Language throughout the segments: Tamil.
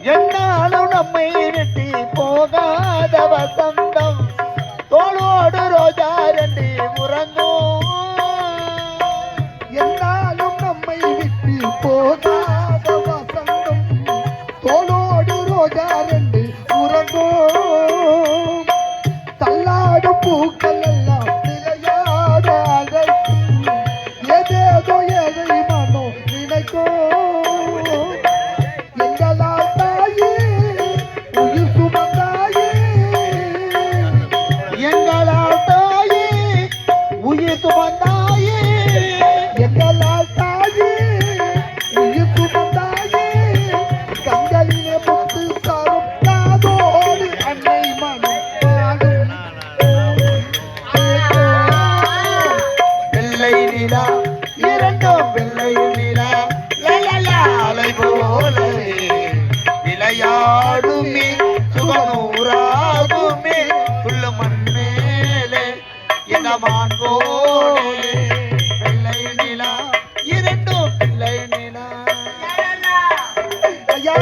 என்னாலும் நம்மை விட்டு போகாத வசந்தம் தோளோடு ரோஜா ரெண்டு உறங்கும். என்னாலும் நம்மை விட்டு போகாத வசந்தம் தோளோடு ரோஜா ரெண்டு உறங்கும். தள்ளாடும் பூக்கள் எல்லாம் நிலையாத அழைக்கும். ஏதேதோ எதை மனோ நினைக்கும். விளையாடுமே சுகநூறாகுமே துள்ள மண்மேலே என மான்போலே வெள்ளை நிலா இரண்டும் பிள்ளை நிலா. ஐயா,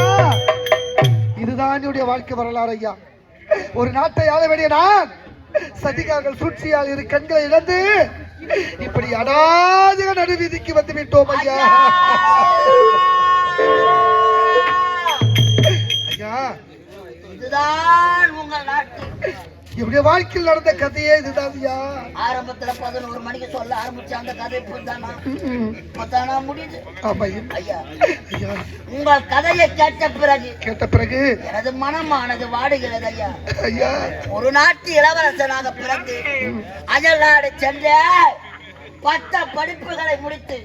இதுதான் என்னுடைய வாழ்க்கை வரலாறு ஐயா. ஒரு நாட்டை ஆள வேண்டிய நான் சதிகாரர்கள் சூழ்ச்சியால் இரு கண்களை இழந்து இப்படி அடாதிக நடுவீதிக்கு வந்து விட்டோம் ஐயா. இதுதான் உங்கள் நாட்டு. என்னுடைய வாழ்க்கையில் நடந்த கதையே இதுதான் ஐயா. ஆரம்பத்துல 11 மணிக்கு சொல்ல ஆரம்பிச்ச அந்த கதை இப்பதானா முடியுது. ஐயா, உங்கள் கதையை கேட்ட பிறகு எனது மனமானது வாடுகிறது ஐயா. ஐயா, ஒரு நாட்டு இளவரசனாக பிறந்து அயல் நாடு சென்ற 10 படிப்புகளை முடித்து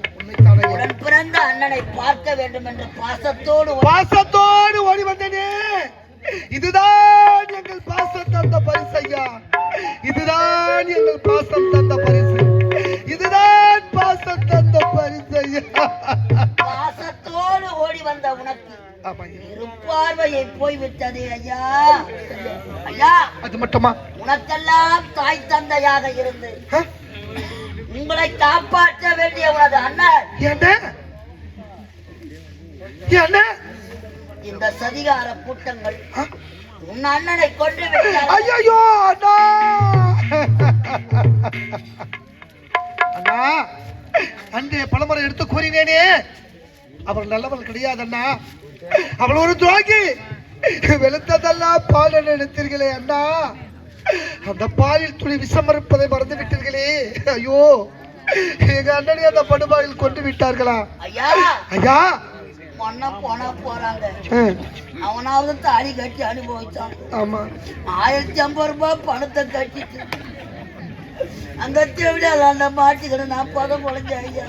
உடன் பிறந்த அண்ணனை பார்க்க வேண்டும் என்று பாசத்தோடு ஓடி வந்தேனே. இதுதான் எங்கள் பாசம் தந்த பரிசு ஐயா. இதுதான் எங்கள் பாசம் தந்த பரிசு. இதுதான் பாசம் தந்த பரிசு ஐயா. பாசத்தோடு ஓடி வந்த உனக்கு பார்வையை போய்விட்டது ஐயா. ஐயா, அது மட்டுமா? உனக்கெல்லாம் தாய் தந்தையாக இருந்து உங்களை காப்பாற்ற வேண்டிய உனது அண்ணன் இந்த சதிகார கூட்டங்கள் உன் அண்ணனை கொண்டு விட்டார். ஐயோ அண்ணா, அண்ணா, அன்றைய பலமுறை எடுத்து கூறினேனே, அவள் நல்லவள் கிடையாது அண்ணா. அவள் ஒரு துரோகி. வெளுத்ததெல்லாம் பால் என எடுத்தீர்களே அண்ணா. அந்த பாலில் துளி விஷம் இருப்பதை மறந்து விட்டீர்களே. ஐயோ, எங்க அண்ணனை அந்த படுபாயில் கொண்டு விட்டார்களா? ஐயா, ஐயா, போனா போறாங்க. அவனாவது தாலி கட்டி அனுபவிச்சான். ஆமா, 1050 ரூபாய் பணத்தை கட்டிட்டு அந்த தேவையா அந்த மாட்டிக்கிட்டு நான் பதம் குறைஞ்ச ஐயா.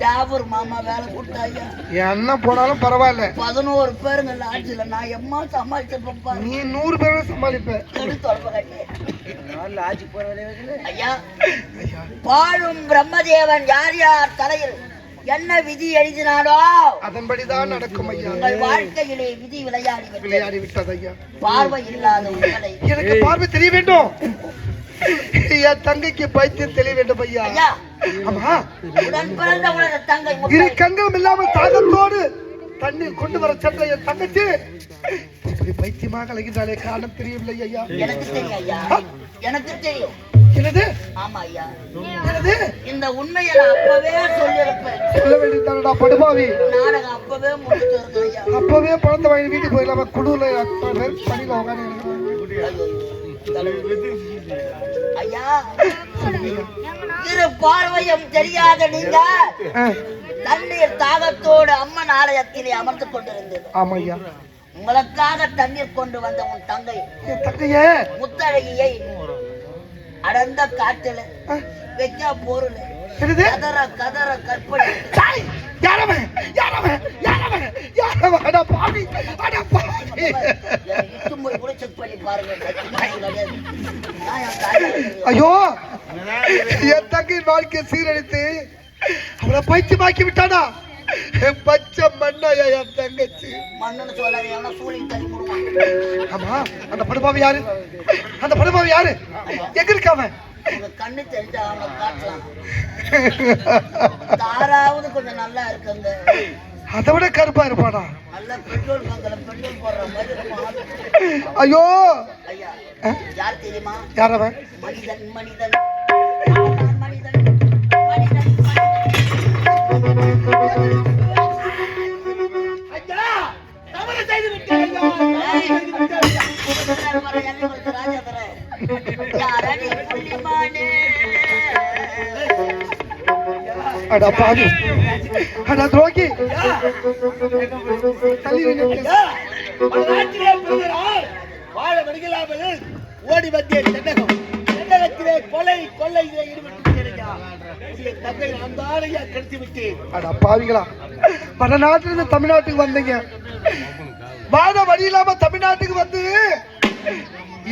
ஜாபூர் மாமா வேலை கொடுத்தாயா. என்ன போனாலும் பரவாயில்ல. 11 பேருங்க ஆட்சியில நான் எம்மா சமாளிச்சப்பா. நீ 100 பேரும் சமாளிப்ப. ஐயா, வாழும் பிரம்மதேவன் யார் யார் தலையில் என்ன விதி எழுதினாரோ அதன்படிதான் நடக்கும் ஐயா. உங்கள் வாழ்க்கையிலே விதி விளையாடி விட்டது ஐயா. பார்வை இல்லாத உங்களை எனக்கு பார்வை தெரிய வேண்டும். என் தங்கைக்கு பைத்தியம் தெரிய வேண்டும் ஐயா. ஆமா, உடன் பிறந்த உனது தங்கை இரு கண்களும் இல்லாமல் தாகத்தோடு தண்ணீர் கொண்டு வர சென்ற என் தங்கச்சி இப்படி பைத்தியமாக அழைகின்றாலே காரணம் தெரியவில்லை ஐயா. எனக்கு தெரியும் ஐயா, எனக்கு தெரியும். என்னது? ஆமா ஐயா, என்னது? இந்த உண்மையை நான் அப்பவே சொல்லிருப்பேன். சொல்ல வேண்டியதானடா படுபாவி. நாடகம் அப்பவே முடிச்சிருக்கேன் ஐயா. அப்பவே பணத்தை வாங்கி வீட்டுக்கு போயிடலாமா? குடுல பணியில உட்காந்து ஐயா, இரு பார்வையும் தெரியாத நீங்க தண்ணீர் தாகத்தோடு அம்மன் ஆலயத்திலே அமர்ந்து கொண்டிருந்தது. ஆமா ஐயா, உங்களுக்காக தண்ணீர் கொண்டு வந்த உன் தங்கையே முத்தழகியை அடர்ந்த காட்டுல வைக்க பொருள் கதற கதற கற்பனை ஐயோ, என் தங்கையின் வாழ்க்கையை சீரழித்து அவளை பைத்தியமாக்கி விட்டானா? பச்சை மண்ணையா என் தங்கச்சி. மண்ணுன்னு சொல்லாத சூழலில் தள்ளி கொடுப்பான். ஆமா, அந்த படுபாவி யாரு? அந்த படுபாவி யாரு? எங்க இருக்காம? கண்ணு தெரிஞ்சா அவங்க காட்டலாம். தாராவது கொஞ்சம் நல்லா இருக்குங்க. அதை விட கருப்பா இருப்பானா? நல்ல பெட்ரோல் பங்கல பெட்ரோல் போடுற மாதிரி இருக்கும். ஐயோ ஐயா யார் தெரியுமா? யார் அவன்? மனிதன் மனிதன் மனிதன் மனிதன் மனிதன். ஐயா தவறு செய்து விட்டேன் ஐயா. ராஜாதரே யாரடி புள்ளிமானே. அட பாவி, அட துரோகி, தள்ளி நின்று வாழ வடிகளாமல் ஓடி வந்தே தென்னகம். தென்னகத்திலே கொலை கொள்ளையிலே ஈடுபட்டு தங்கை நான் தானையா கெடுத்து விட்டேன். அட பாவிகளா, வடநாட்டிலிருந்து தமிழ்நாட்டுக்கு வந்தீங்க. வாழ வழி இல்லாம தமிழ்நாட்டுக்கு வந்து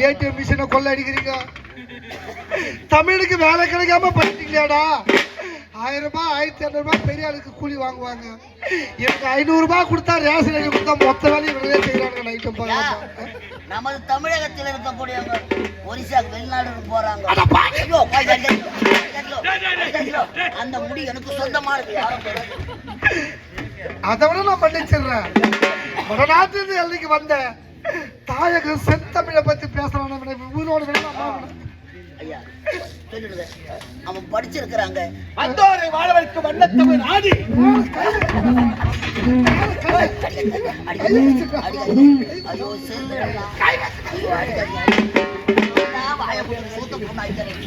ஏடிஎம் மிஷினை கொள்ளை அடிக்கிறீங்க. தமிழுக்கு வேலை கிடைக்காம பண்ணிட்டீங்களாடா. 1000 ரூபாய் 1500 ரூபாய் பெரிய ஆளுக்கு கூலி வாங்குவாங்க. எனக்கு 500 ரூபாய் கொடுத்தா ரேஷன் அரிசி கொடுத்தா மொத்த வேலையும் இவங்களே செய்யறாங்க. நைட்டும் நமது தமிழகத்தில் இருக்கக்கூடியவங்க ஒரிசாக்கு வெளிநாடு போறாங்க. அந்த முடி எனக்கு சொந்தமானது. அதை விட நான் பண்ணிச்சிடுறேன். வடநாட்டிலிருந்து எல்லைக்கு வந்த தாயக செந்தமிழை பத்தி பேசலாம். ஐயா சொல்லிடுவேன், அவன் படிச்சிருக்கிறாங்க. வந்தோரை வாழ வைக்கும் வண்ணத்தமிழ் ஆதி. ஐயோ செல்லுடா. வாய சூத்த பொண்ணாய்க்கிறேன்.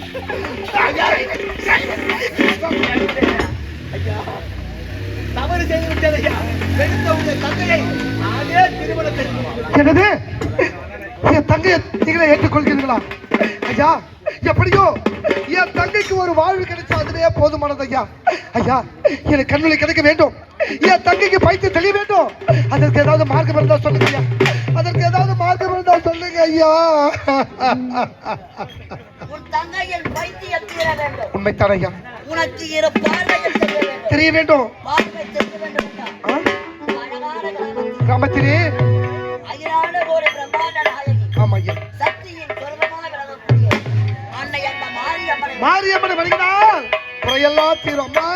தவறு செய்து விட்டது ஐயா. எடுத்த உங்க தங்கையை நானே திருமணத்தை. என்னது, என் தங்கையை நீங்களே ஏற்றுக்கொள்கிறீர்களா? ஐயா எப்படியோ என் தங்கைக்கு ஒரு வாழ்வு கிடைச்சா அதுவே போதுமானது ஐயா. ஐயா எனக்கு கண்ணுலை கிடைக்க வேண்டும். என் தங்கைக்கு பைத்து தெளிய வேண்டும். அதற்கு ஏதாவது மார்க்கம் இருந்தா சொல்லுங்க ஐயா. அதற்கு ஏதாவது மார்க்கம் இருந்தா சொல்லுங்க ஐயா. உன் தங்கையின் பைத்தியம் தீர வேண்டும். உண்மைத்தான் ஐயா. உனக்கு இரு பார்வைகள் தெரிய வேண்டும். பார்வை தெரிய வேண்டும். கிராமத்திலே அகிலான ஒரு பிரம்மாண்ட நாயகி. ஆமா ஐயா. சக்தியின் சொர்க்கமாக விளங்கக்கூடிய அன்னை அந்த மாரியம்மனை வணங்கினால் குறையெல்லாம் தீரும். அம்மா